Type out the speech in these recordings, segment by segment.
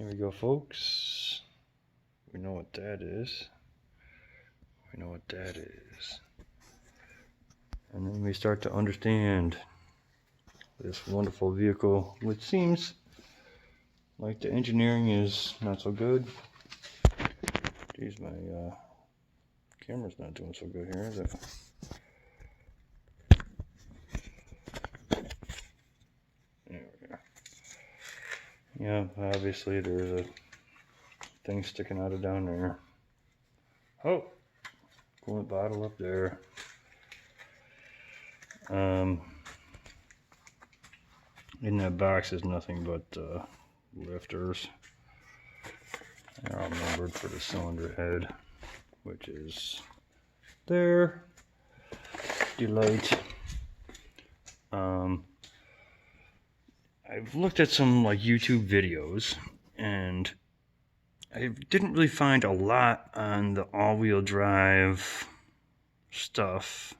Here we go, folks. We know what that is. We know what that is. And then we start to understand this wonderful vehicle, which seems like the engineering is not so good. Geez, my camera's not doing so good here, is it? There we go. Yeah, obviously there's a thing sticking out of down there. Oh, coolant bottle up there. In that box is nothing but lifters. They're all numbered for the cylinder head, which is there. Delight. I've looked at some like YouTube videos, and I didn't really find a lot on the all-wheel drive stuff.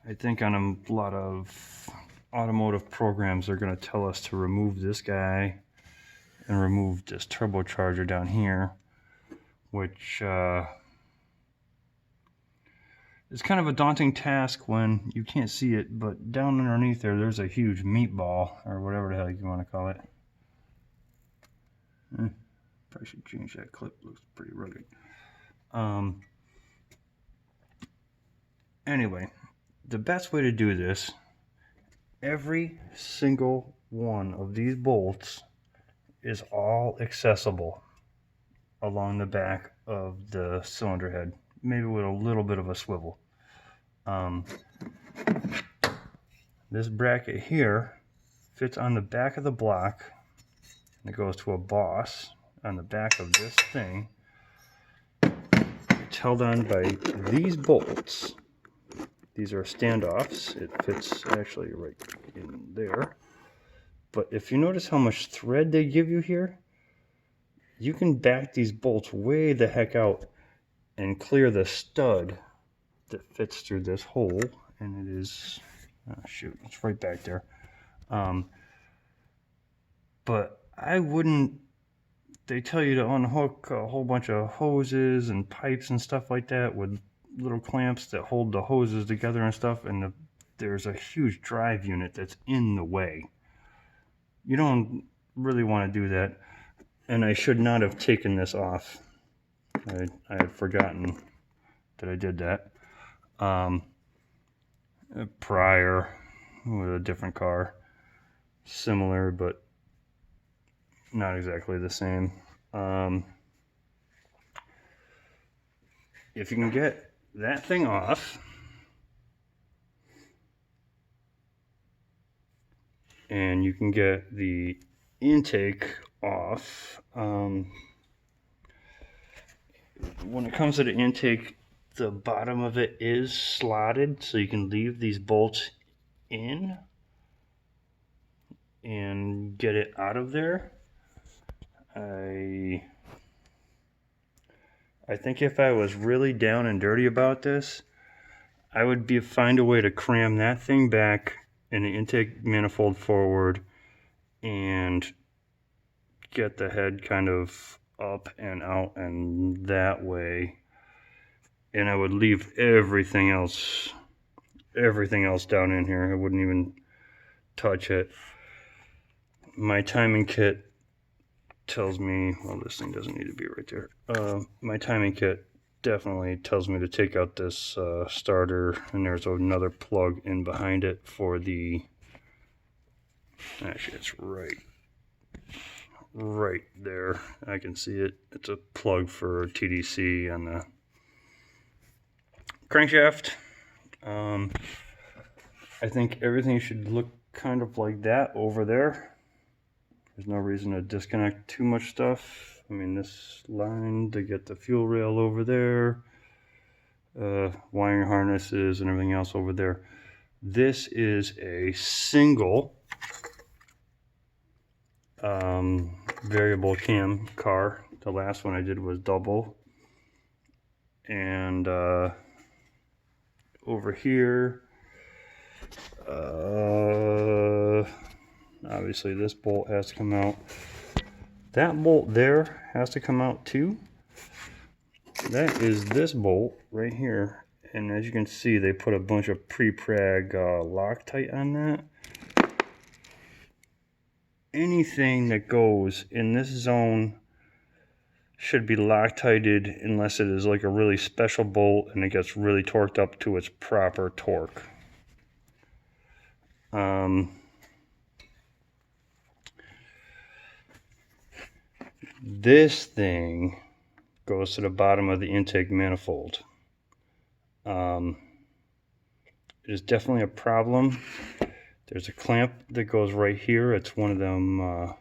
I think on a lot of automotive programs they're going to tell us to remove this guy and remove this turbocharger down here, which is kind of a daunting task when you can't see it, but down underneath there's a huge meatball, or whatever the hell you want to call it. Probably should change that clip, looks pretty rugged. Anyway, the best way to do this, every single one of these bolts is all accessible along the back of the cylinder head, maybe with a little bit of a swivel. This bracket here fits on the back of the block, and it goes to a boss on the back of this thing. It's held on by these bolts. These are standoffs. It fits actually right in there. But if you notice how much thread they give you here, you can back these bolts way the heck out and clear the stud that fits through this hole. And it is, oh shoot, it's right back there. But I wouldn't, they tell you to unhook a whole bunch of hoses and pipes and stuff like that with little clamps that hold the hoses together and stuff, and there's a huge drive unit that's in the way. You don't really want to do that, and I should not have taken this off. I had forgotten that I did that prior with a different car, similar but not exactly the same. If you can get that thing off, and you can get the intake off, when it comes to the intake, the bottom of it is slotted, so you can leave these bolts in and get it out of there. I think if I was really down and dirty about this, I would find a way to cram that thing back in the intake manifold forward and get the head kind of up and out and that way, and I would leave everything else down in here. I wouldn't even touch it. My timing kit tells me, well, this thing doesn't need to be right there. My timing kit definitely tells me to take out this starter, and there's another plug in behind it for the, actually it's right there. I can see it. It's a plug for TDC on the crankshaft. I think everything should look kind of like that over there. There's no reason to disconnect too much stuff. I mean, this line to get the fuel rail over there, wiring harnesses and everything else over there. This is a single variable cam car. The last one I did was double. And over here, obviously this bolt has to come out. that bolt there has to come out too. That is this bolt right here. And as you can see, they put a bunch of pre-preg Loctite on that. Anything that goes in this zone should be Loctited unless it is like a really special bolt and it gets really torqued up to its proper torque. This thing goes to the bottom of the intake manifold. It is definitely a problem. There's a clamp that goes right here. It's one of them,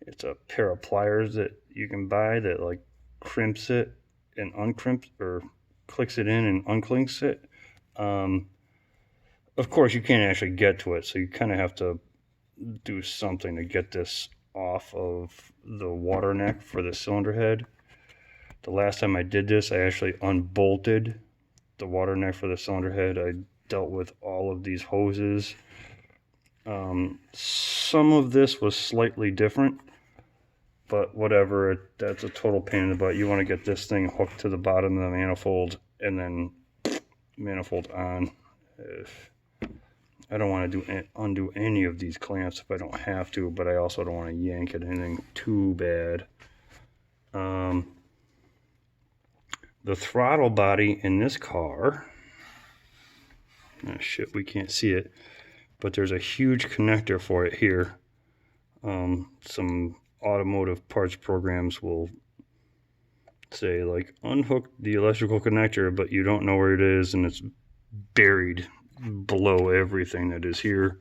it's a pair of pliers that you can buy that like crimps it and uncrimps, or clicks it in and unclinks it. Of course, you can't actually get to it, so you kind of have to do something to get this off of the water neck for the cylinder head. The last time I did this, I actually unbolted the water neck for the cylinder head. I dealt with all of these hoses. Some of this was slightly different, but whatever, that's a total pain in the butt. You want to get this thing hooked to the bottom of the manifold and then manifold on. I don't want to undo any of these clamps if I don't have to, but I also don't want to yank at anything too bad. The throttle body in this car, oh shit, we can't see it, but there's a huge connector for it here. Some automotive parts programs will say like unhook the electrical connector, but you don't know where it is and it's buried below everything that is here.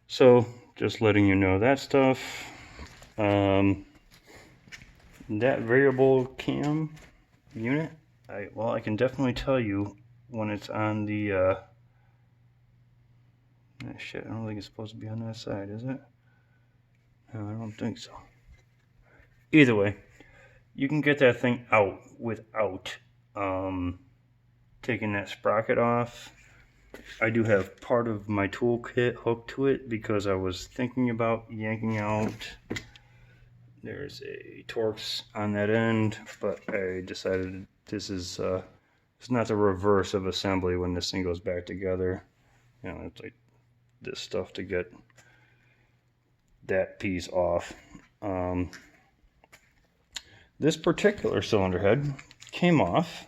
So just letting you know that stuff. That variable cam unit, I can definitely tell you when it's on the shit, I don't think it's supposed to be on that side, is it? No, I don't think so. Either way, you can get that thing out without taking that sprocket off. I do have part of my toolkit hooked to it because I was thinking about yanking out. There's a Torx on that end, but I decided this is it's not the reverse of assembly when this thing goes back together. You know, it's like this stuff to get that piece off. This particular cylinder head came off,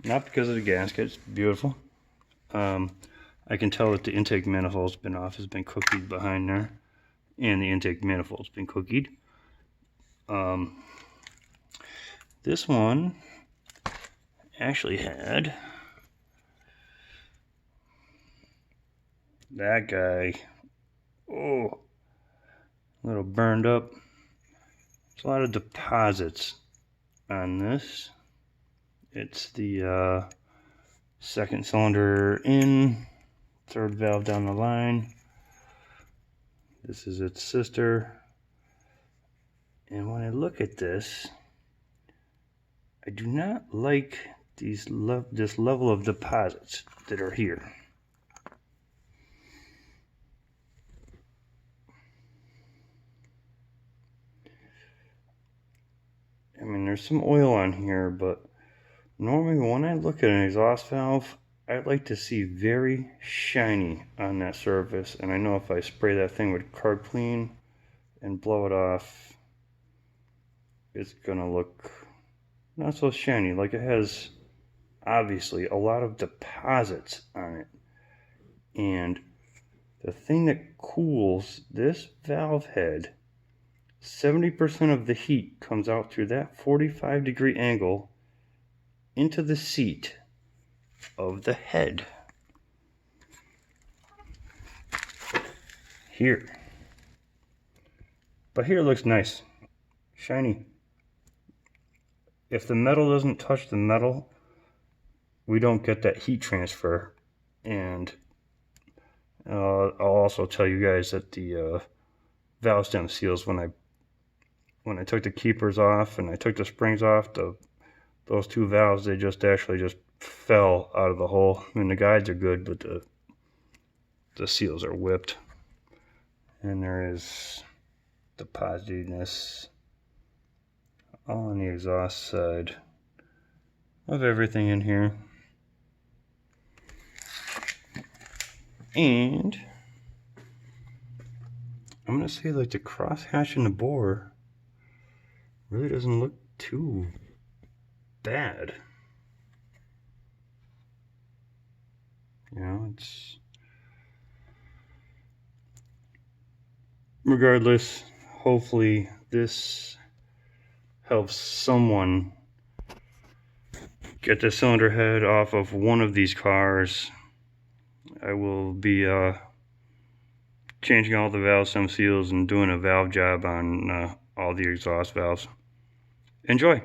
not because of the gasket, it's beautiful. I can tell that the intake manifold's been off, has been cookied behind there, and the intake manifold's been cookied. This one actually had that guy, oh, a little burned up. There's a lot of deposits on this. It's the second cylinder in, third valve down the line. This is its sister. And when I look at this, I do not like this level of deposits that are here. I mean, there's some oil on here, but normally when I look at an exhaust valve, I like to see very shiny on that surface. And I know if I spray that thing with carb clean and blow it off, it's gonna look not so shiny. Like it has obviously a lot of deposits on it. And the thing that cools this valve head, 70% of the heat comes out through that 45-degree angle into the seat of the head. Here. But here it looks nice. Shiny. If the metal doesn't touch the metal, we don't get that heat transfer. And I'll also tell you guys that the valve stem seals, when I took the keepers off and I took the springs off, those two valves, they just fell out of the hole. I mean, the guides are good, but the seals are whipped. And there is the positiveness all on the exhaust side of everything in here. And I'm gonna say, like, the crosshatch in the bore really doesn't look too bad. You know, it's, regardless, hopefully this helps someone get the cylinder head off of one of these cars. I will be changing all the valve stem seals and doing a valve job on all the exhaust valves. Enjoy!